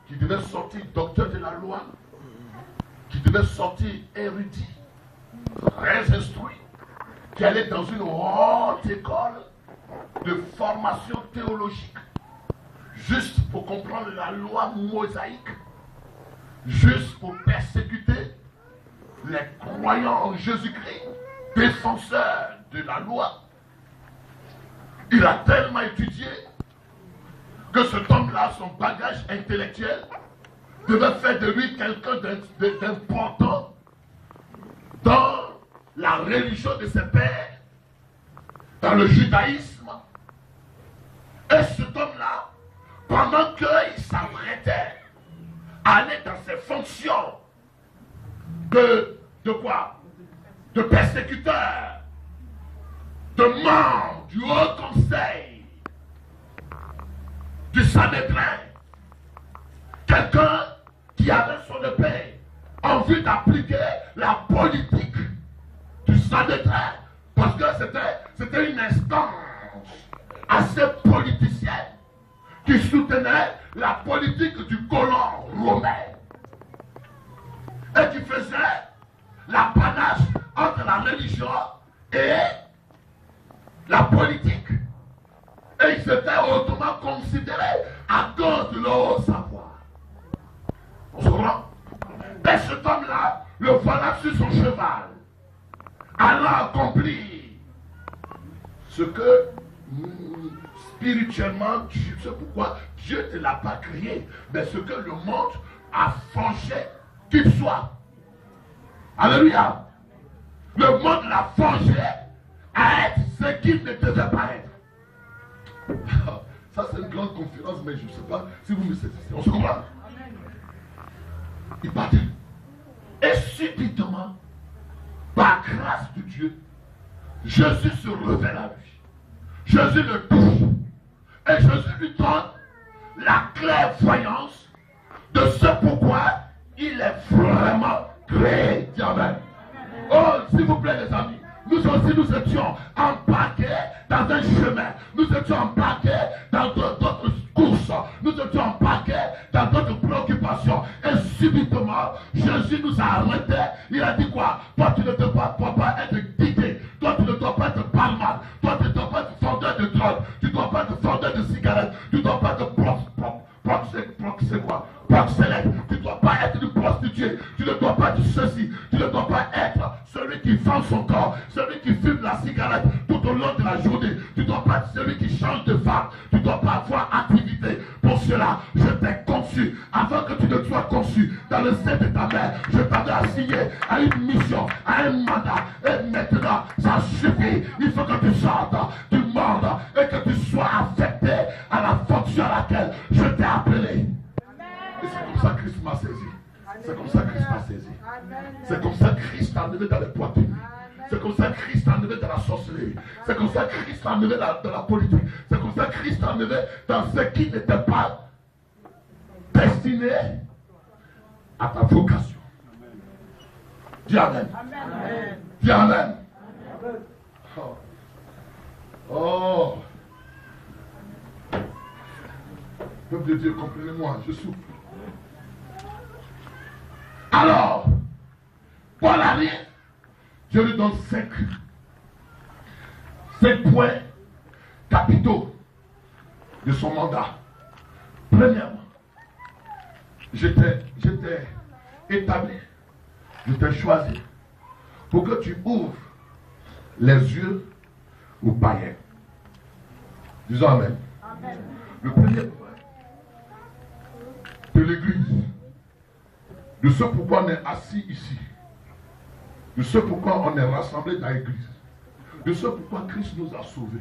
qui devait sortir docteur de la loi, qui devait sortir érudit, très instruit, qui allait dans une haute école de formation théologique, juste pour comprendre la loi mosaïque, juste pour persécuter les croyants en Jésus-Christ, défenseurs de la loi. Il a tellement étudié que cet homme-là, son bagage intellectuel, devait faire de lui quelqu'un d'important dans la religion de ses pères, dans le judaïsme. Et cet homme-là, pendant qu'il s'apprêtait à aller dans ses fonctions de quoi? De persécuteur, de membre du Haut Conseil, du Sanhédrin, quelqu'un qui avait son épée en vue d'appliquer la politique du Sanhédrin, parce que c'était une instance assez politicienne qui soutenait la politique du colon romain et qui faisait l'apanage entre la religion et la politique. Et ils étaient hautement considérés à cause de leur haut savoir. On se comprend? Et cet homme-là, le voilà sur son cheval, allant accomplir ce que spirituellement, je ne sais pourquoi, Dieu ne l'a pas créé, mais ce que le monde a forgé qu'il soit. Alléluia. Le monde l'a forgé à être ce qu'il ne devait pas être. Ça, c'est une grande conférence, mais je ne sais pas si vous me saisissez. On se comprend? Il partait. Et subitement, par grâce de Dieu, Jésus se révèle à lui. Jésus le touche. Et Jésus lui donne la clairvoyance de ce pourquoi il est vraiment créé. Amen. Oh, s'il vous plaît, les amis. Nous aussi, nous étions embarqués dans un chemin. Nous étions embarqués dans d'autres courses. Nous étions embarqués dans d'autres préoccupations. Et subitement, Jésus nous a arrêtés. Il a dit quoi? Toi, tu ne dois pas être guidé. Toi, tu ne dois pas être barman. Toi, tu ne dois pas être vendeur de drogue. Tu ne dois pas être vendeur de cigarettes. Tu ne dois pas être proxénète. Tu ne dois pas être une prostituée. Tu ne dois pas être ceci. Tu ne dois pas être celui qui vend son corps, celui qui fume la cigarette tout au long de la journée. Tu ne dois pas être celui qui change de femme. Tu ne dois pas avoir activité. Pour cela, je t'ai conçu. Avant que tu ne sois conçu dans le sein de ta mère, je t'avais assigné à une mission, à un mandat. Et maintenant, ça suffit. Il faut que tu sortes du monde et que tu sois affecté à la fonction à laquelle je t'ai appelé. Et c'est comme ça que Christ m'a saisi. C'est comme ça que Christ m'a saisi. C'est comme ça que Christ t'a enlevé dans les poitrines. C'est comme ça que Christ t'a enlevé dans la sorcellerie. C'est comme ça que Christ t'a enlevé dans la politique. C'est comme ça que Christ t'a enlevé dans ce qui n'était pas destiné à ta vocation. Dis Amen. Dis Amen. Oh. Peuple de Dieu, comprenez-moi, je souffre. Alors, Paul arrive, Dieu lui donne 5 points capitaux de son mandat. Premièrement, j'étais établi, j'étais choisi pour que tu ouvres les yeux aux païens. Disons Amen. Amen. Le premier point de l'Église, de ce pourquoi on est assis ici, de ce pourquoi on est rassemblés dans l'église, de ce pourquoi Christ nous a sauvés,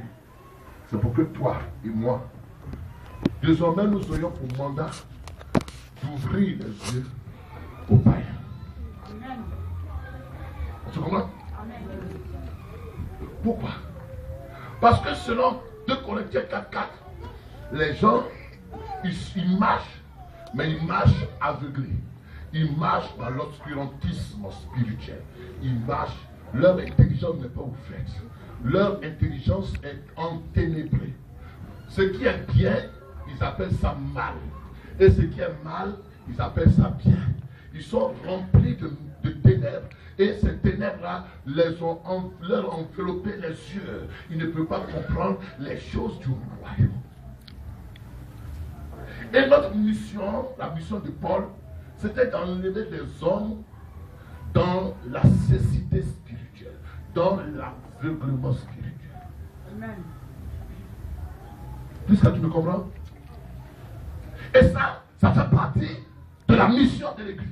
c'est pour que toi et moi, désormais nous ayons pour mandat d'ouvrir les yeux aux païens. Tu comprends? Pourquoi? Parce que selon 2 Corinthiens 4:4, les gens, ils marchent, mais ils marchent aveuglés. Ils marchent dans l'obscurantisme spirituel. Ils marchent, leur intelligence n'est pas ouverte. Leur intelligence est enténébrée. Ce qui est bien, ils appellent ça mal. Et ce qui est mal, ils appellent ça bien. Ils sont remplis de ténèbres. Et ces ténèbres-là leur ont enveloppé les yeux. Ils ne peuvent pas comprendre les choses du royaume. Et notre mission, la mission de Paul, c'était d'enlever les hommes dans la cécité spirituelle, dans l'aveuglement spirituel. Amen. Puisque tu me comprends? Et ça fait partie de la mission de l'Église.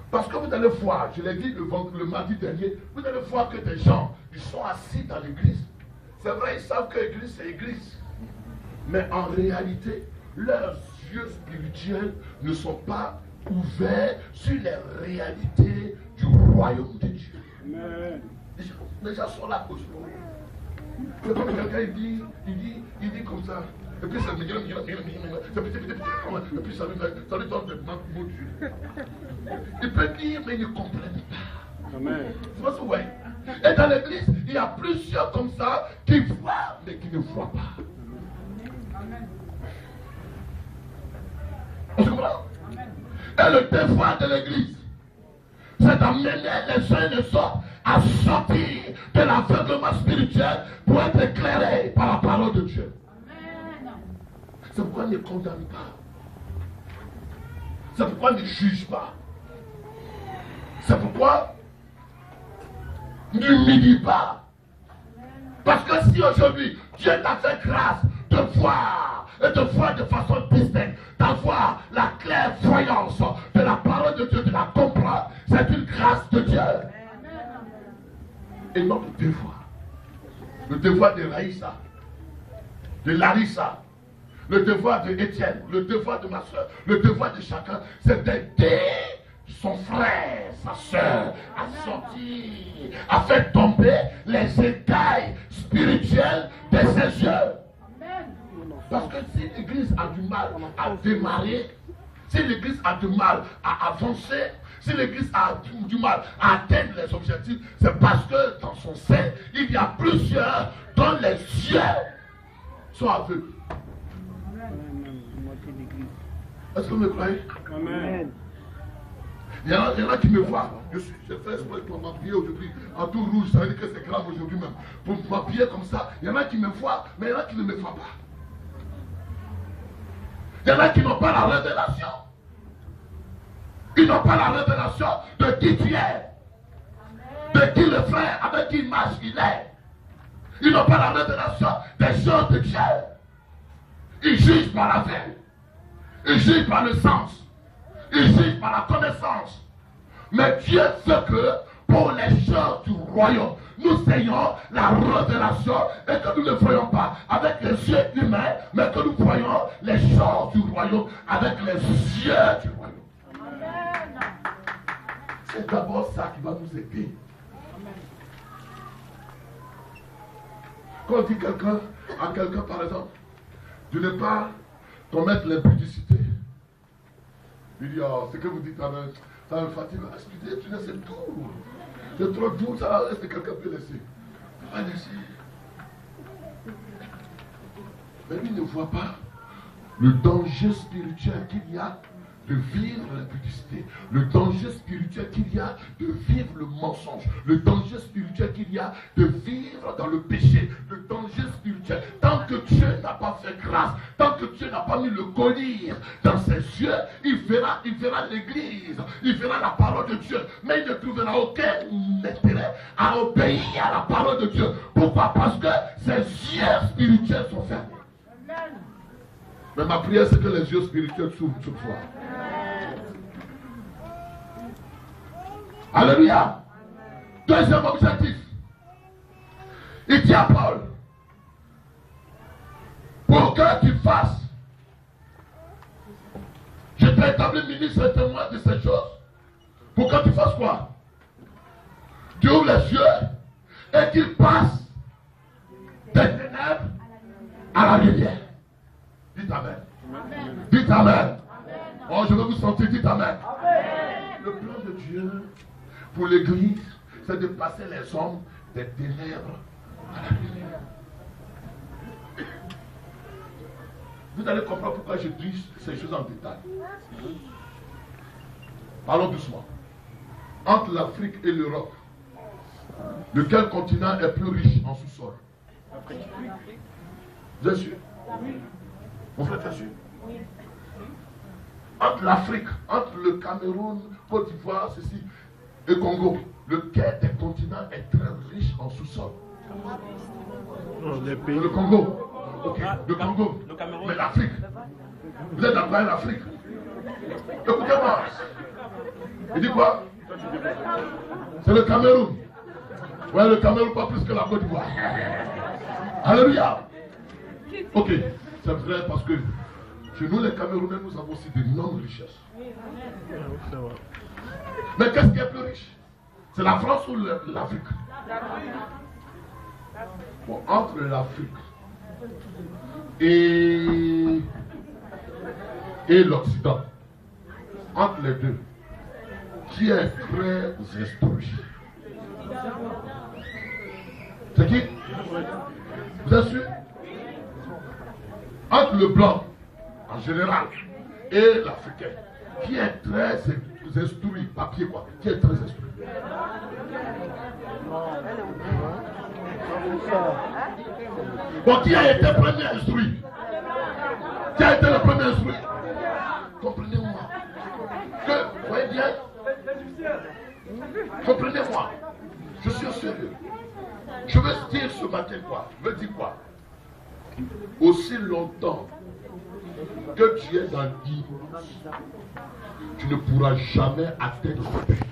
Parce que vous allez voir, je l'ai dit le mardi dernier, vous allez voir que des gens, ils sont assis dans l'église. C'est vrai, ils savent que l'église, c'est l'église. Mais en réalité, leurs yeux spirituels ne sont pas ouverts sur les réalités du royaume de Dieu. Amen. Les gens sont là pour ce moment. C'est comme quelqu'un il dit comme ça. Et puis ça me dit, et puis ça lui donne des mots Dieu. Il peut dire, mais il ne comprend pas. Amen. C'est pas ce que vous voyez. Et dans l'église, il y a plusieurs comme ça qui voient, mais qui ne voient pas. Amen. On se comprend? Et le devoir de l'église, c'est d'amener les uns et les autres à sortir de l'aveuglement spirituel pour être éclairés par la parole de Dieu. C'est pourquoi il ne condamne pas. C'est pourquoi il ne juge pas. C'est pourquoi il n'humilie pas. Parce que si aujourd'hui Dieu t'a fait grâce de voir et de voir de façon distincte, d'avoir la clairvoyance de la parole de Dieu, de la comprendre, c'est une grâce de Dieu. Et notre devoir, le devoir de Raïssa, de Larissa, le devoir de Étienne, le devoir de ma soeur, le devoir de chacun, c'est d'aider son frère, sa soeur, à sortir, à faire tomber les écailles spirituelles de ses yeux. Parce que si l'église a du mal à démarrer, si l'église a du mal à avancer, si l'église a du mal à atteindre les objectifs, c'est parce que dans son sein, il y a plusieurs dont les yeux sont aveugles. Est-ce que vous me croyez? Amen. Il y en a qui me voient. J'ai fait exprès pour m'habiller aujourd'hui en tout rouge. Ça veut dire que c'est grave aujourd'hui même. Pour m'habiller comme ça, il y en a qui me voient, mais il y en a qui ne me voient pas. Il y en a qui n'ont pas la révélation. Ils n'ont pas la révélation de qui tu es. De qui le frère avec qui il marche il est. Ils n'ont pas la révélation des choses de Dieu. Ils jugent par la vue. Ils jugent par le sens. Ils jugent par la connaissance. Mais Dieu veut que pour les choses du royaume, nous ayons la révélation et que nous ne voyons pas avec les yeux humains, mais que nous voyons les choses du royaume avec les yeux du royaume. Amen. C'est d'abord ça qui va nous aider. Amen. Quand on dit à quelqu'un par exemple, de ne pas commettre l'impudicité, il dit, oh, ce que vous dites, ça me fatigue. Excusez, tu laisses tout. C'est trop doux, ça, est-ce que quelqu'un peut laisser? Pas laisser. Mais lui ne voit pas le danger spirituel qu'il y a de vivre l'impudicité, le danger spirituel qu'il y a de vivre le mensonge, le danger spirituel qu'il y a de vivre dans le péché, le danger spirituel. Tant que Dieu n'a pas fait grâce, tant que Dieu n'a pas mis le collier dans ses yeux, il verra l'église, il verra la parole de Dieu, mais il ne trouvera aucun intérêt à obéir à la parole de Dieu. Pourquoi? Parce que ses yeux spirituels sont fermés. Mais ma prière, c'est que les yeux spirituels s'ouvrent toutefois. Alléluia. Deuxième objectif. Il dit à Paul, pour que tu fasses, je t'ai établi ministre et témoin de ces choses. Pour que tu fasses quoi? Tu ouvres les yeux et qu'il passe des ténèbres à la lumière. Dites Amen. Amen. Dites Amen. Amen. Oh, je veux vous sentir, dites Amen. Amen. Le plan de Dieu pour l'église, c'est de passer les hommes des ténèbres à la lumière. Vous allez comprendre pourquoi je dis ces choses en détail. Parlons doucement. Entre l'Afrique et l'Europe, lequel continent est plus riche en sous-sol? Vous êtes sûr? Mon frère, tu es sûr? Entre l'Afrique, entre le Cameroun, Côte d'Ivoire, ceci, et Congo, lequel des continents est très riche en sous-sol? Le Congo. Ok, le Congo. Mais l'Afrique. Vous êtes d'accord avec l'Afrique? Écoutez-moi. Il dit quoi? C'est le Cameroun. Ouais, le Cameroun pas plus que la Côte d'Ivoire. Alléluia. Ok, c'est vrai parce que chez nous les Camerounais, nous avons aussi d'énormes richesses. Mais qu'est-ce qui est plus riche? C'est la France ou l'Afrique? Bon, entre l'Afrique et l'Occident, entre les deux, qui est très instruit? C'est qui? Vous êtes sûr? Entre le blanc, en général, et l'Africain, qui est très instruit, papier quoi, qui est très instruit? Bon, qui a été premier instruit? Qui a été le premier instruit? Comprenez-moi. Que, vous voyez bien? Comprenez-moi. Je suis sérieux. Je veux dire ce matin quoi? Je veux dire quoi? Aussi longtemps que tu es dans l'ignorance, tu ne pourras jamais atteindre ce but.